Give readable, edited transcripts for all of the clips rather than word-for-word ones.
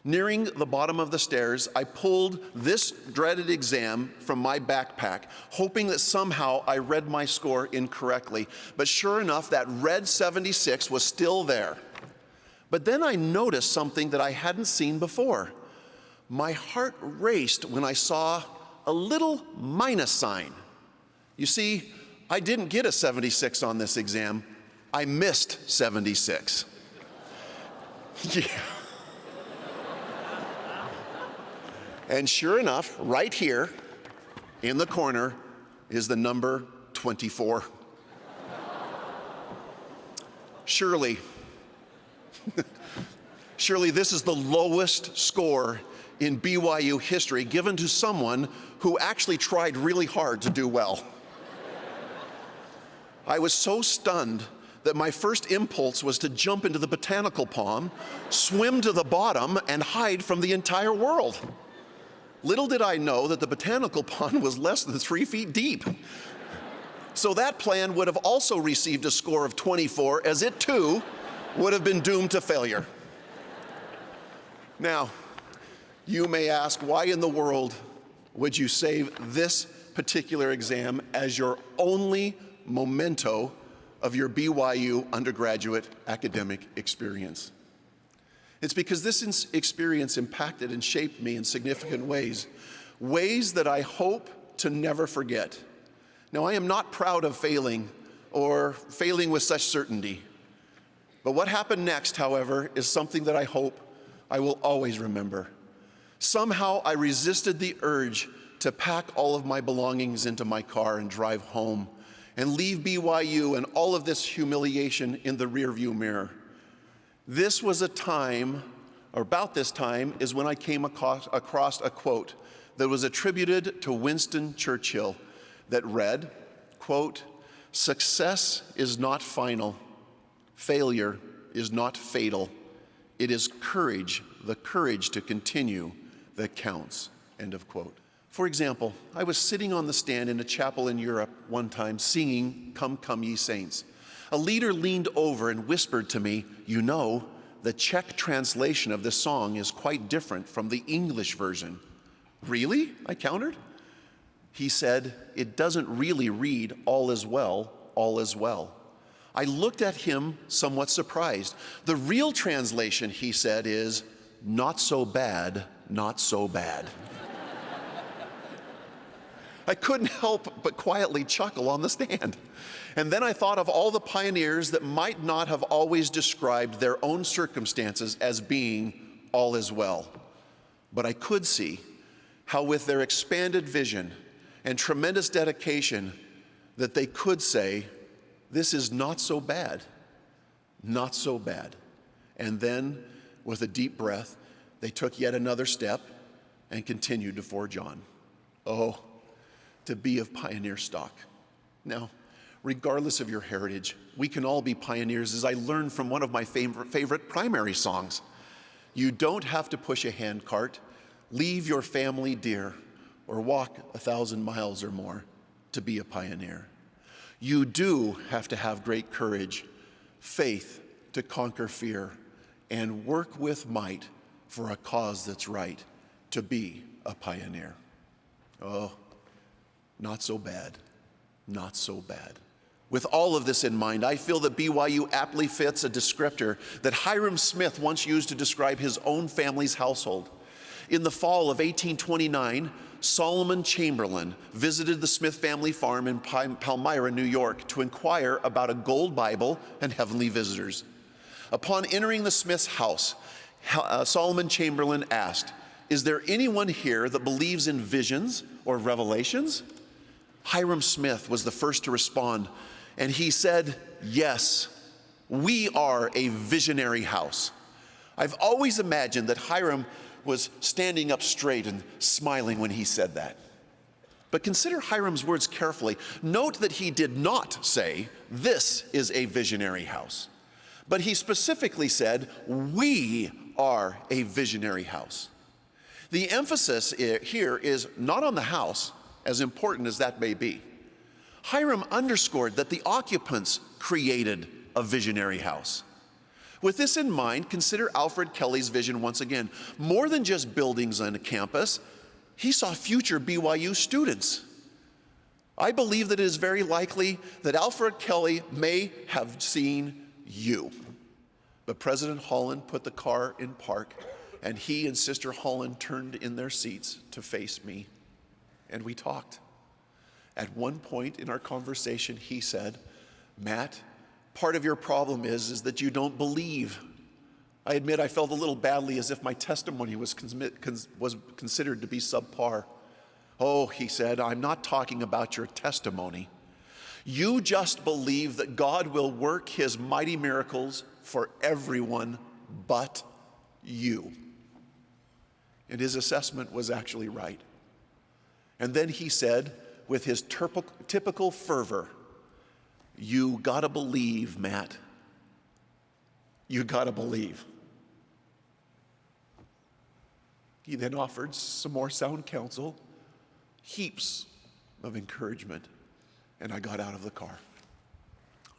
Nearing the bottom of the stairs, I pulled this dreaded exam from my backpack, hoping that somehow I read my score incorrectly. But sure enough, that red 76 was still there. But then I noticed something that I hadn't seen before. My heart raced when I saw a little minus sign. You see, I didn't get a 76 on this exam. I missed 76. Yeah. And sure enough, right here in the corner is the number 24. Surely this is the lowest score in BYU history given to someone who actually tried really hard to do well. I was so stunned that my first impulse was to jump into the botanical pond, swim to the bottom, and hide from the entire world. Little did I know that the botanical pond was less than 3 feet deep. So that plan would have also received a score of 24, as it too would have been doomed to failure. Now, you may ask, why in the world would you save this particular exam as your only memento of your BYU undergraduate academic experience? It's because this experience impacted and shaped me in significant ways that I hope to never forget. Now, I am not proud of failing or failing with such certainty. But what happened next, however, is something that I hope I will always remember. Somehow I resisted the urge to pack all of my belongings into my car and drive home and leave BYU and all of this humiliation in the rearview mirror. This was a time, or about this time, is when I came across a quote that was attributed to Winston Churchill that read, quote, "Success is not final. Failure is not fatal. It is courage, the courage to continue, that counts," end of quote. For example, I was sitting on the stand in a chapel in Europe one time singing "Come, Come Ye Saints." A leader leaned over and whispered to me, "You know, the Czech translation of this song is quite different from the English version." "Really?" I countered. He said, "It doesn't really read 'all is well, all is well.'" I looked at him somewhat surprised. "The real translation," he said, is "not so bad, not so bad." I couldn't help but quietly chuckle on the stand. And then I thought of all the pioneers that might not have always described their own circumstances as being all is well. But I could see how with their expanded vision and tremendous dedication that they could say, "This is not so bad, not so bad." And then, with a deep breath, they took yet another step and continued to forge on. Oh, to be of pioneer stock. Now, regardless of your heritage, we can all be pioneers, as I learned from one of my favorite primary songs. You don't have to push a handcart, leave your family dear, or walk 1,000 miles or more to be a pioneer. You do have to have great courage, faith to conquer fear, and work with might for a cause that's right to be a pioneer. Oh, not so bad, not so bad. With all of this in mind, I feel that BYU aptly fits a descriptor that Hiram Smith once used to describe his own family's household. In the fall of 1829, Solomon Chamberlain visited the Smith family farm in Palmyra, New York, to inquire about a gold Bible and heavenly visitors. Upon entering the Smith's house, Solomon Chamberlain asked, "Is there anyone here that believes in visions or revelations?" Hiram Smith was the first to respond, and he said, "Yes, we are a visionary house." I've always imagined that Hiram was standing up straight and smiling when he said that. But consider Hiram's words carefully. Note that he did not say, "This is a visionary house," but he specifically said, "We are a visionary house." The emphasis here is not on the house, as important as that may be. Hiram underscored that the occupants created a visionary house. With this in mind, consider Alfred Kelly's vision once again. More than just buildings on a campus, he saw future BYU students. I believe that it is very likely that Alfred Kelly may have seen you. But President Holland put the car in park, and he and Sister Holland turned in their seats to face me, and we talked. At one point in our conversation, he said, "Matt, part of your problem is that you don't believe." I admit I felt a little badly, as if my testimony was considered to be subpar. "Oh," he said, "I'm not talking about your testimony. You just believe that God will work his mighty miracles for everyone but you." And his assessment was actually right. And then he said, with his typical fervor, "You gotta believe, Matt. You gotta believe." He then offered some more sound counsel, heaps of encouragement, and I got out of the car.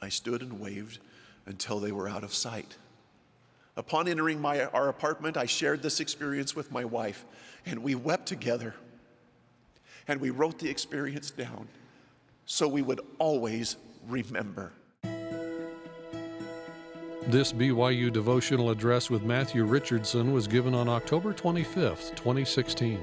I stood and waved until they were out of sight. Upon entering our apartment, I shared this experience with my wife, and we wept together. And we wrote the experience down so we would always remember. This BYU devotional address with Matthew Richardson was given on October 25th, 2016.